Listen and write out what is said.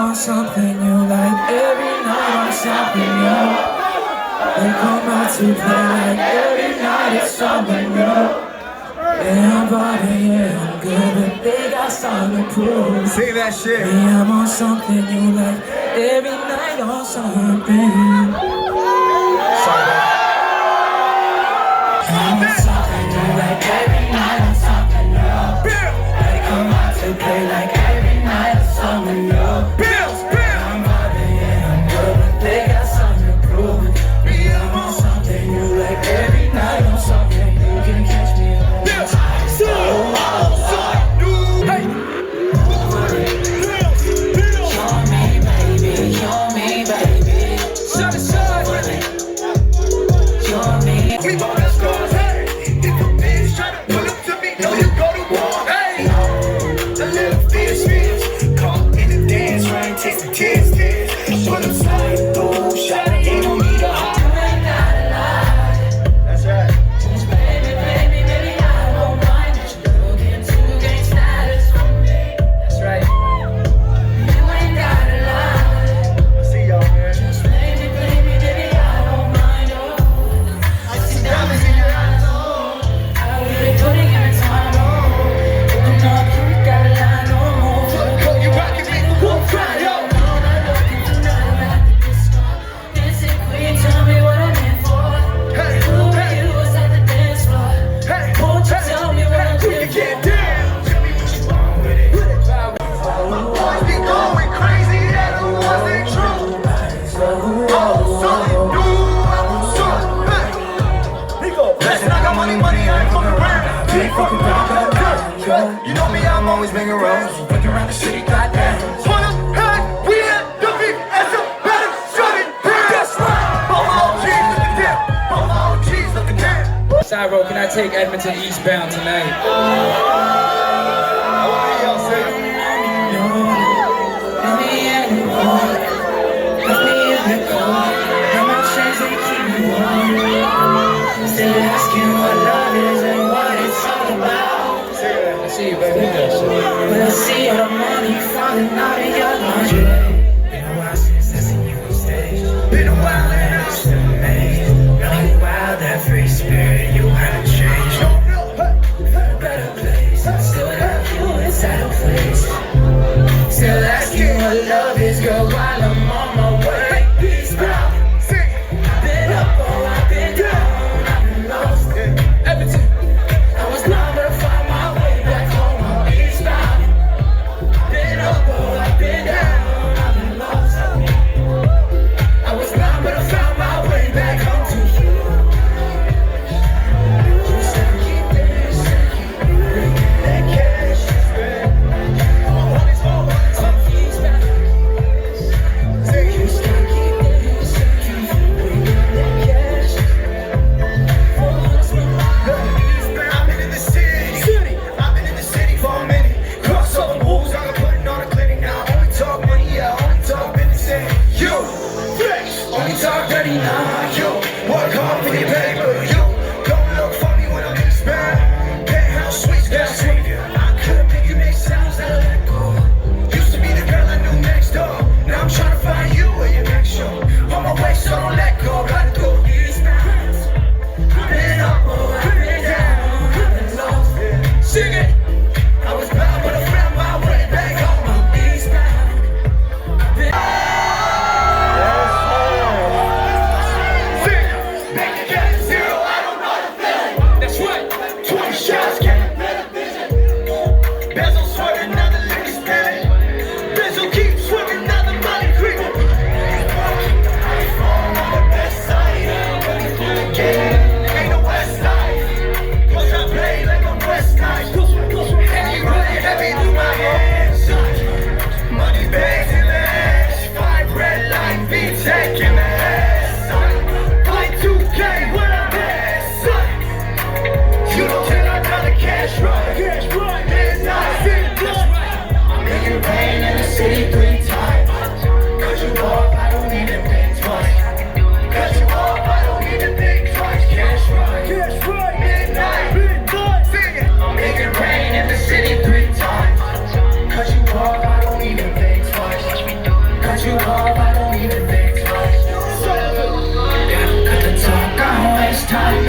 on something new, like every night on something new. They come out to play like every night it's something new. Yeah, I'm vibing, yeah, I'm good, but they got something to prove. Say that shit. Yeah, I'm on something new, like every night on something new. I'm on something new, like every night on something new. They come out to play like every night on something new. I'm vibing, yeah, I'm good, but they got something to prove. Yeah, I'm on something new, like every night on something new. You can catch me on You know me, I'm always banging around. Fucking around the city, goddamn. We had the big ass up, better shut it down. That's right. Both OGs looking down. Cyro, can I take Edmonton Eastbound tonight? Still asking what love is and what it's all about. I see you, baby. But I see all the money falling out of your lingerie. Been a while since I seen you on stage. Been a while and I'm still amazed. Running wild, that free spirit, you haven't changed. A better place, still have you inside a place. Still asking what love is, girl, while I'm on my way. Eastbound. I've been up or I've been down. I've been lost. Everything. I was blind, but I found my way back home. I'm eastbound. Been up or I've been down. I've been lost. I was blind, but I found my way back home to you. You said keep dancing, keep bringing that cash. I'm eastbound. you off, I don't even think twice. Yeah, cut the talk, I don't waste time.